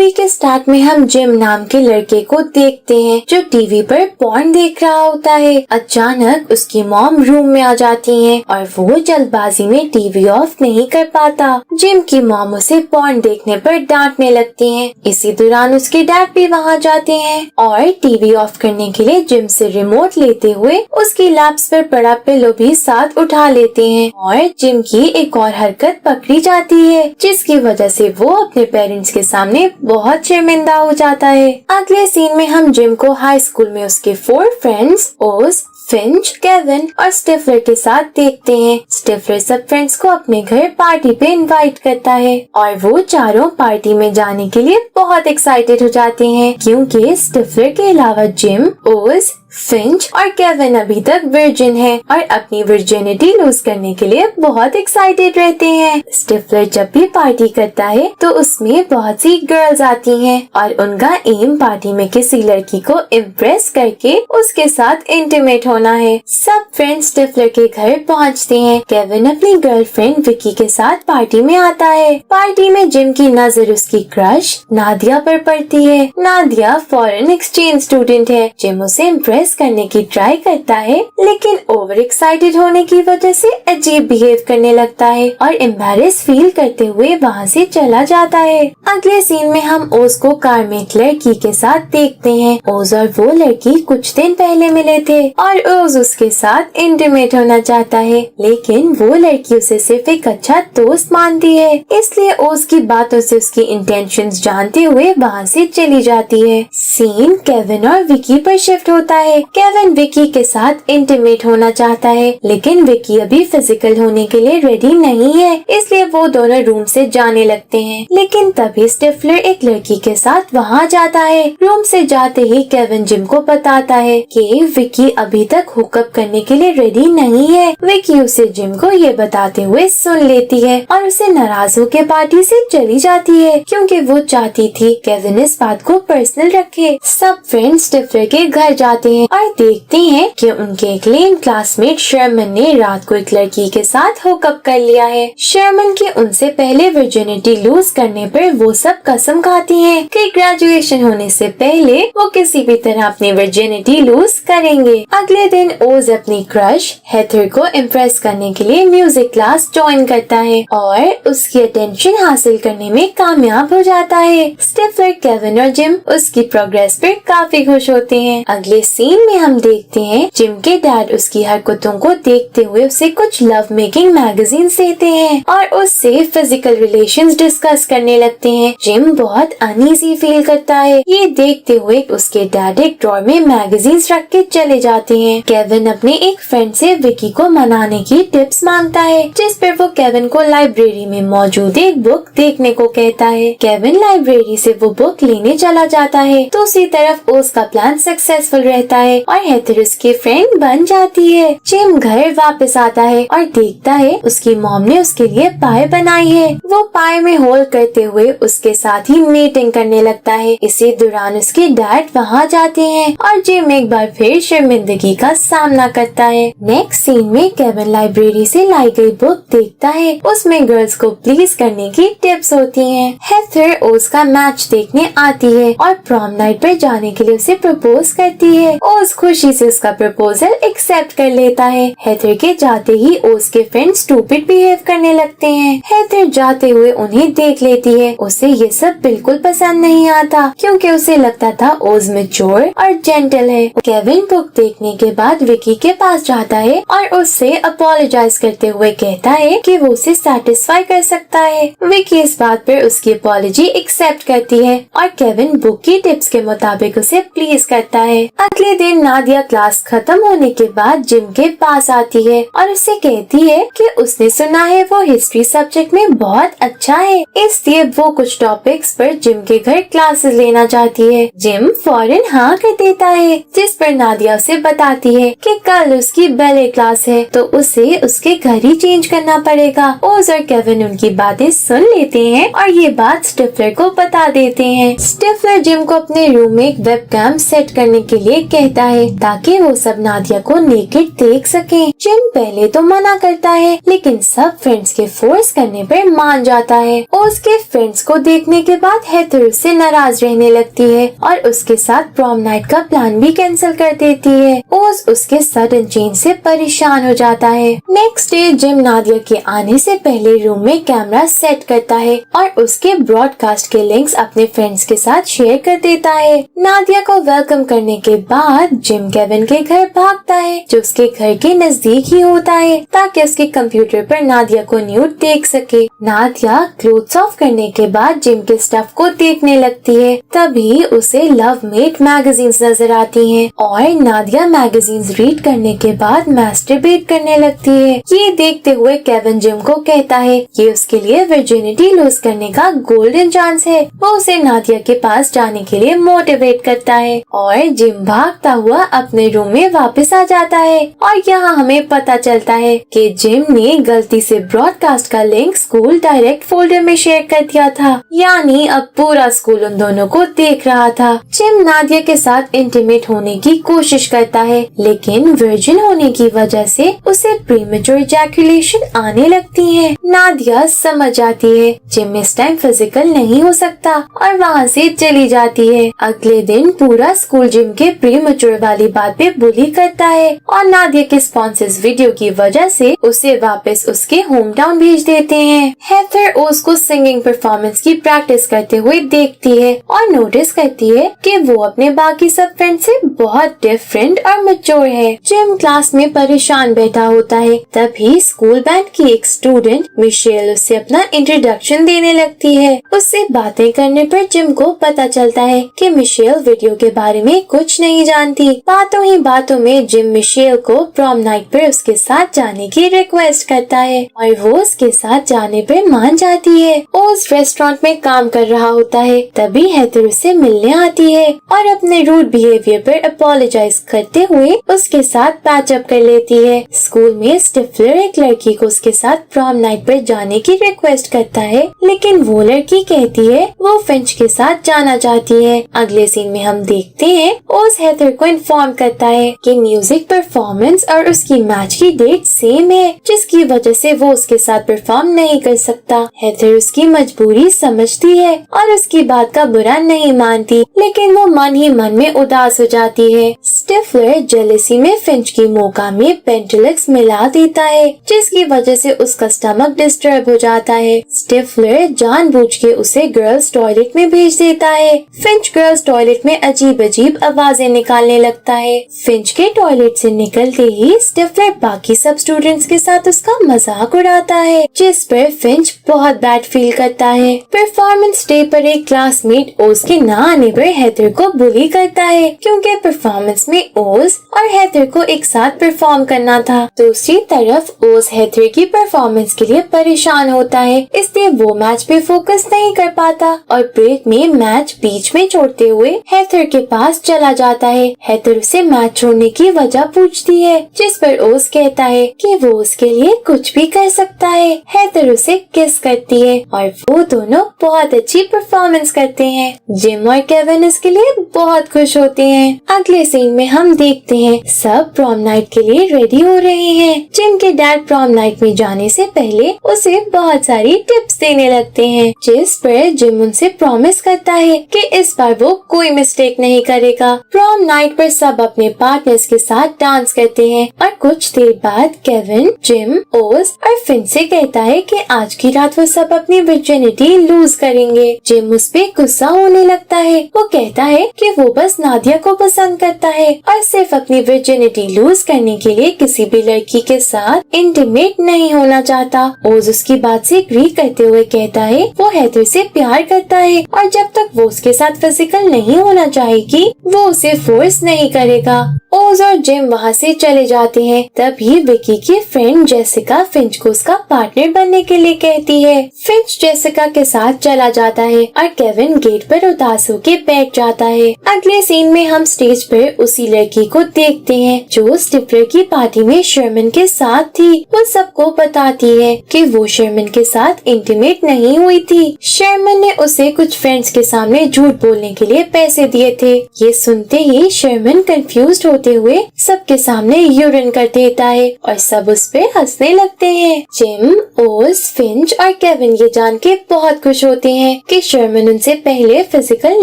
Movie के start में हम जिम नाम के लड़के को देखते हैं जो टीवी पर पॉर्न देख रहा होता है। अचानक उसकी मॉम रूम में आ जाती हैं और वो जल्दबाजी में टीवी ऑफ नहीं कर पाता। जिम की मॉम उसे पॉर्न देखने पर डांटने लगती हैं। इसी दौरान उसके डैड भी वहाँ जाते हैं और टीवी ऑफ करने के लिए जिम से रिमोट लेते हुए उसकी लैप्स पर पड़ा पिलो भी साथ उठा लेते हैं और जिम की एक और हरकत पकड़ी जाती है जिसकी वजह से वो अपने पेरेंट्स के सामने बहुत शर्मिंदा हो जाता है। अगले सीन में हम जिम को हाई स्कूल में उसके 4 फ्रेंड्स ओज, फिंच, केविन और स्टिफलर के साथ देखते हैं। स्टिफलर सब फ्रेंड्स को अपने घर पार्टी पे इनवाइट करता है और वो चारों पार्टी में जाने के लिए बहुत एक्साइटेड हो जाते हैं क्योंकि स्टिफलर के अलावा जिम, ओज, फिंच और केविन अभी तक वर्जिन है और अपनी वर्जिनिटी लूज करने के लिए बहुत एक्साइटेड रहते हैं। स्टिफलर जब भी पार्टी करता है तो उसमें बहुत सी गर्ल्स आती हैं और उनका एम पार्टी में किसी लड़की को इम्प्रेस करके उसके साथ इंटीमेट होना है। सब फ्रेंड्स स्टिफलर के घर पहुंचते हैं। केविन अपनी गर्लफ्रेंड विकी के साथ पार्टी में आता है। पार्टी में जिम की नजर उसकी क्रश नादिया पर पड़ती है। नादिया फॉरेन एक्सचेंज स्टूडेंट है। जिम उसे इम्प्रेस करने की ट्राई करता है लेकिन ओवर एक्साइटेड होने की वजह से अजीब बिहेव करने लगता है और एम्बैरेस फील करते हुए वहाँ से चला जाता है। अगले सीन में हम ओज को कार में एक लड़की के साथ देखते हैं। ओज और वो लड़की कुछ दिन पहले मिले थे और ओज उसके साथ इंटीमेट होना चाहता है लेकिन वो लड़की उसे सिर्फ एक अच्छा दोस्त मानती है, इसलिए ओज की बातों से उसकी इंटेंशंस जानते हुए वहाँ से चली जाती है। सीन केविन और विकी पर शिफ्ट होता है। केविन विकी के साथ इंटीमेट होना चाहता है लेकिन विकी अभी फिजिकल होने के लिए रेडी नहीं है, इसलिए वो दोनों रूम से जाने लगते हैं। लेकिन तभी स्टिफलर एक लड़की के साथ वहाँ जाता है। रूम से जाते ही केविन जिम को बताता है कि विकी अभी तक हुकअप करने के लिए रेडी नहीं है। विकी उसे जिम को ये बताते हुए सुन लेती है और उसे नाराज होकर पार्टी से चली जाती है क्योंकि वो चाहती थी केविन इस बात को पर्सनल रखे। सब फ्रेंड्स स्टिफलर के घर जाते हैं और देखते हैं कि उनके क्लीन क्लासमेट शर्मन ने रात को एक लड़की के साथ हुकअप कर लिया है। शर्मन के उनसे पहले वर्जिनिटी लूज करने पर वो सब कसम खाती हैं कि ग्रेजुएशन होने से पहले वो किसी भी तरह अपनी वर्जिनिटी लूज करेंगे। अगले दिन ओज अपनी क्रश हेथर को इम्प्रेस करने के लिए म्यूजिक क्लास ज्वाइन करता है और उसकी अटेंशन हासिल करने में कामयाब हो जाता है। स्टिफलर, केविन और जिम उसकी प्रोग्रेस पर काफी खुश होते हैं। अगले सीन में हम देखते हैं जिम के डैड उसकी हरकतों को देखते हुए उसे कुछ लव मेकिंग मैगजीन देते हैं और उससे फिजिकल रिलेशंस डिस्कस करने लगते हैं। जिम बहुत अनईजी फील करता है। ये देखते हुए उसके डैड एक ड्रॉर में मैगजीन्स रख के चले जाते हैं। केविन अपने एक फ्रेंड से विकी को मनाने की टिप्स मांगता है जिस पर वो केविन को लाइब्रेरी में मौजूद एक बुक देखने को कहता है। केविन लाइब्रेरी से वो बुक लेने चला जाता है तो उसी तरफ उसका प्लान सक्सेसफुल रहता है और हेथर उसकी फ्रेंड बन जाती है। जिम घर वापस आता है और देखता है उसकी मॉम ने उसके लिए पाए बनाई है। वो पाए में होल करते हुए उसके साथ ही मीटिंग करने लगता है। इसी दौरान उसके डैड वहाँ जाते हैं और जिम एक बार फिर शर्मिंदगी का सामना करता है। नेक्स्ट सीन में केविन लाइब्रेरी से लाई गई बुक देखता है। उसमें गर्ल्स को प्लीज करने की टिप्स होती हैं। हेथर ओज का मैच देखने आती है और प्रॉम नाइट पर जाने के लिए उसे प्रपोज करती है। ओज खुशी से उसका प्रपोजल एक्सेप्ट कर लेता है। हेथर के जाते ही ओज के फ्रेंड स्टूपिड बिहेव करने लगते हैं। हेथर जाते हुए उन्हें देख लेती है। उसे ये सब बिल्कुल पसंद नहीं आता क्योंकि उसे लगता था ओज मैच्योर और जेंटल है। केविन बुक देखने के बाद विकी के पास जाता है और उससे अपोलोजाइज करते हुए कहता है कि वो उसे सेटिस्फाई कर सकता है। विकी इस बात पर उसकी अपॉलजी एक्सेप्ट करती है और केविन बुक की टिप्स के मुताबिक उसे प्लीज करता है। अगले दिन नादिया क्लास खत्म होने के बाद जिम के पास आती है और उसे कहती है कि उसने सुना है वो हिस्ट्री सब्जेक्ट में बहुत अच्छा है, इसलिए वो कुछ टॉपिक्स पर जिम के घर क्लासेस लेना चाहती है। जिम फौरन हाँ कर देता है जिस पर नादिया उसे बताती है कि कल उसकी बैले क्लास है तो उसे उसके घर ही चेंज करना पड़ेगा। ओज और केविन उनकी बातें सुन लेते हैं और ये बात स्टिफलर को बता देते हैं। स्टिफलर जिम को अपने रूम में एक वेबकैम सेट करने के लिए कहता है ताकि वो सब नादिया को नेकेड देख सके। जिम पहले तो मना करता है लेकिन सब फ्रेंड्स के फोर्स करने पर मान जाता है और उसके फ्रेंड्स को देखने के बाद हेथर उससे नाराज रहने लगती है और उसके साथ प्रॉम नाइट का प्लान भी कैंसिल कर देती है। ओज उसके सडन चेंज से परेशान हो जाता है। नेक्स्ट डे जिम नादिया के आने से पहले रूम में कैमरा सेट करता है और उसके ब्रॉडकास्ट के लिंक्स अपने फ्रेंड्स के साथ शेयर कर देता है। नादिया को वेलकम करने के बाद जिम केविन के घर भागता है जो उसके घर के नजदीक ही होता है ताकि उसके कंप्यूटर पर नादिया को न्यूड देख सके। नादिया क्लोथ्स ऑफ करने के बाद जिम के स्टफ को देखने लगती है। तभी उसे लव मेट मैगजीन्स नजर आती हैं और नादिया मैगजीन्स रीड करने के बाद मैस्टरबेट करने लगती है। ये देखते हुए केविन जिम को कहता है ये उसके लिए वर्जिनिटी लूज करने का गोल्डन चांस है। वो उसे नादिया के पास जाने के लिए मोटिवेट करता है और जिम भागता हुआ अपने रूम में वापस आ जाता है और यहाँ हमें पता चलता है कि जिम ने गलती से ब्रॉडकास्ट का लिंक स्कूल डायरेक्ट फोल्डर में शेयर कर दिया था, यानी अब पूरा स्कूल उन दोनों को देख रहा था। जिम नादिया के साथ इंटीमेट होने की कोशिश करता है लेकिन वर्जिन होने की वजह से उसे प्रीमेच्योर इजैकुलेशन आने लगती है। नादिया समझ जाती है जिम इस टाइम फिजिकल नहीं हो सकता और वहाँ से चली जाती है। अगले दिन पूरा स्कूल जिम के प्रीमेच्योर वाली बात पे बुली करता है और नादिया के स्पॉन्सर्स वीडियो की वजह से उसे वापस उसके होम टाउन भेज देते हैं। हेथर ओज को सिंगिंग परफॉर्मेंस की प्रैक्टिस करते हुए देखती है और नोटिस करती है कि वो अपने बाकी सब फ्रेंड से बहुत डिफरेंट और मैच्योर है। जिम क्लास में परेशान बैठा होता है तभी स्कूल बैंड की एक स्टूडेंट मिशेल उससे अपना इंट्रोडक्शन देने लगती है। उससे बातें करने पर जिम को पता चलता है कि मिशेल वीडियो के बारे में कुछ नहीं जानती। बातों ही बातों में जिम मिशेल को प्रॉम नाइट पर उसके साथ जाने की रिक्वेस्ट करता है और वो उसके साथ जाने पर मान जाती है। ओज रेस्टोरेंट में काम कर रहा होता है तभी हेथर उससे मिलने आती है और अपने रूड बिहेवियर पर अपोलोजाइज करते हुए उसके साथ पैचअप कर लेती है। स्कूल में स्टिफलर एक लड़की को उसके साथ प्रॉम नाइट पर जाने की रिक्वेस्ट करता है लेकिन वो लड़की कहती है वो फिंच के साथ जाना चाहती है। अगले सीन में हम देखते हैं ओज हेथर को इन्फॉर्म करता है कि म्यूजिक परफॉर्मेंस और उसकी मैच की डेट सेम है जिसकी वजह से वो उसके साथ परफॉर्म नहीं कर सकता। हेथर उसकी मजबूरी समझती है और उसकी बात का बुरा नहीं मानती लेकिन वो मन ही मन में उदास हो जाती है। स्टिफलर जेलेसी में फिंच की मौका में पेंटेलिक्स मिला देता है जिसकी वजह से उसका स्टमक डिस्टर्ब हो जाता है। स्टिफलर जानबूझ के उसे गर्ल्स टॉयलेट में भेज देता है। फिंच गर्ल्स टॉयलेट में अजीब अजीब आवाजें निकालने लगता है। फिंच के टॉयलेट से निकलते ही स्टिफलर बाकी सब स्टूडेंट्स के साथ उसका मजाक उड़ाता है जिस पर फिंच बहुत बैड फील करता है। परफॉर्मेंस डे पर एक क्लासमेट ओज के ना आने पर हेथर को बुली करता है क्योंकि परफॉर्मेंस में ओज और हेथर को एक साथ परफॉर्म करना था। दूसरी तरफ ओज हेथर की परफॉर्मेंस के लिए परेशान होता है इसलिए वो मैच पे फोकस नहीं कर पाता और ब्रेक में मैच बीच में छोड़ते हुए हेथर के पास चला जाता है। हेथर उसे मैच छोड़ने की वजह पूछती है जिस पर ओज कहता है कि वो उसके लिए कुछ भी कर सकता है। हेथर उसे किस करती है और वो दोनों बहुत अच्छी परफॉर्मेंस करते हैं। जिम और केविन इसके लिए बहुत खुश होते हैं। अगले सीन में हम देखते हैं सब प्रॉम नाइट के लिए रेडी हो रहे हैं। जिम के डैड प्रॉम नाइट में जाने से पहले उसे बहुत सारी टिप्स देने लगते हैं जिस पर जिम उनसे प्रॉमिस करता है कि इस बार वो कोई मिस्टेक नहीं करेगा। प्रॉम नाइट पर सब अपने पार्टनर्स के साथ डांस करते हैं और कुछ देर बाद केविन, जिम, ओज और फिन से कहता है कि आज की रात वो सब अपनी वर्जिनिटी लूज करेंगे। जिम उस पे गुस्सा होने लगता है। वो कहता है कि वो बस नादिया को पसंद करता है और सिर्फ अपनी वर्जिनिटी लूज करने के लिए किसी भी लड़की के साथ इंटीमेट नहीं होना चाहता। ओज उसकी बात से एग्री करते हुए कहता है वो हेथर से प्यार करता है और जब तक वो उसके साथ फिजिकल नहीं होना चाहेगी वो उसे फोर्स नहीं करेगा। ओज और जिम वहाँ से चले जाते हैं। तभी विकी की फ्रेंड जेसिका फिंच को उसका पार्टनर बनने के लिए कहती है। फिंच जेसिका के साथ चला जाता है और केविन गेट पर उदास होकर बैठ जाता है। अगले सीन में हम स्टेज पर उसी उसी लड़की को देखते हैं जो स्टिफलर की पार्टी में शर्मन के साथ थी। वो सबको बताती है कि वो शर्मन के साथ इंटीमेट नहीं हुई थी। शर्मन ने उसे कुछ फ्रेंड्स के सामने झूठ बोलने के लिए पैसे दिए थे। ये सुनते ही शर्मन कंफ्यूज्ड होते हुए सबके सामने यूरिन कर देता है और सब उस पे हंसने लगते हैं। जिम, ओज, फिंच और केविन ये जान के बहुत खुश होते हैं कि शर्मन उनसे पहले फिजिकल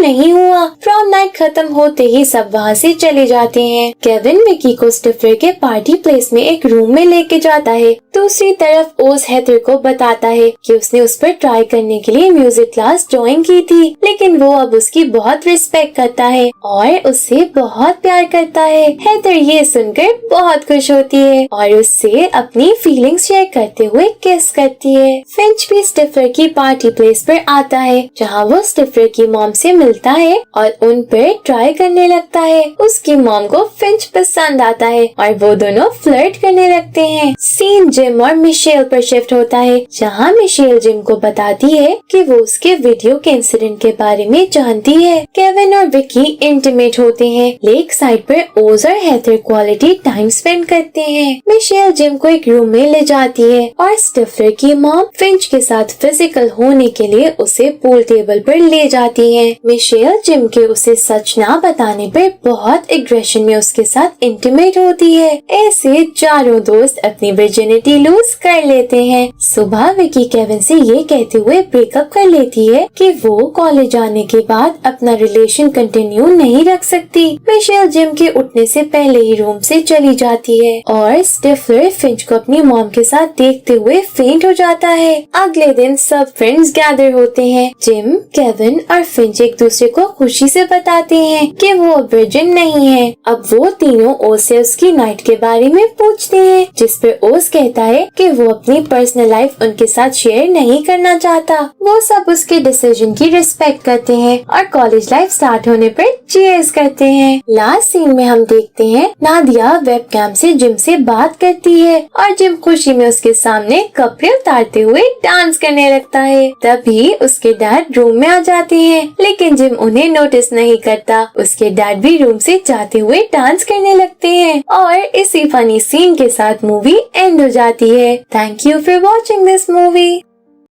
नहीं हुआ। प्रॉम नाइट खत्म होते ही सब वहाँ से चले जाते हैं। केविन विकी को स्टिफलर के पार्टी प्लेस में एक रूम में लेके जाता है। दूसरी तरफ ओज हेदर को बताता है कि उसने उस पर ट्राई करने के लिए म्यूजिक क्लास ज्वाइन की थी, लेकिन वो अब उसकी बहुत रिस्पेक्ट करता है और उससे बहुत प्यार करता है। हेदर ये सुनकर बहुत खुश होती है और उससे अपनी फीलिंग्स शेयर करते हुए किस करती है। फिंच भी स्टिफलर की पार्टी प्लेस पर आता है जहाँ वो स्टिफलर की मॉम से मिलता है और उन पर ट्राई करने लगता है। उसकी मॉम को फिंच पसंद आता है और वो दोनों फ्लर्ट करने लगते हैं। सीन जिम और मिशेल पर शिफ्ट होता है जहाँ मिशेल जिम को बताती है कि वो उसके वीडियो के इंसिडेंट के बारे में जानती है। केविन और विकी इंटीमेट होते हैं। लेक साइड पर ओज और हेदर क्वालिटी टाइम स्पेंड करते हैं। मिशेल जिम को एक रूम में ले जाती है और स्टिफलर की मॉम फिंच के साथ फिजिकल होने के लिए उसे पूल टेबल पर ले जाती है। मिशेल जिम के उसे सच ना बताने पर बहुत एग्रेशन में उसके साथ इंटीमेट होती है। ऐसे चारों दोस्त अपनी वर्जिनिटी लूज कर लेते हैं। सुबह विकी केविन से ये कहते हुए ब्रेकअप कर लेती है कि वो कॉलेज आने के बाद अपना रिलेशन कंटिन्यू नहीं रख सकती। मिशेल जिम के उठने से पहले ही रूम से चली जाती है और स्टिफलर फिंच को अपनी मॉम के साथ देखते हुए फेंट हो जाता है। अगले दिन सब फ्रेंड्स गैदर होते हैं। जिम, केविन और फिंच एक दूसरे को खुशी से बताते हैं कि वो वर्जिन नहीं है। अब वो तीनों ओज से उसकी नाइट के बारे में पूछते हैं, जिस पे ओज कहता है कि वो अपनी पर्सनल लाइफ उनके साथ शेयर नहीं करना चाहता। वो सब उसके डिसीजन की रिस्पेक्ट करते हैं और कॉलेज लाइफ स्टार्ट होने पर चीयर्स करते हैं। लास्ट सीन में हम देखते हैं नादिया वेबकैम से जिम से बात करती है और जिम खुशी में उसके सामने कपड़े उतारते हुए डांस करने लगता है। तभी उसके डैड रूम में आ जाते हैं, लेकिन जिम उन्हें नोटिस नहीं करता। उसके डैड भी रूम से जाते हुए डांस करने लगते हैं और इसी फनी सीन के साथ मूवी एंड हो जाती है। Thank you for watching this movie.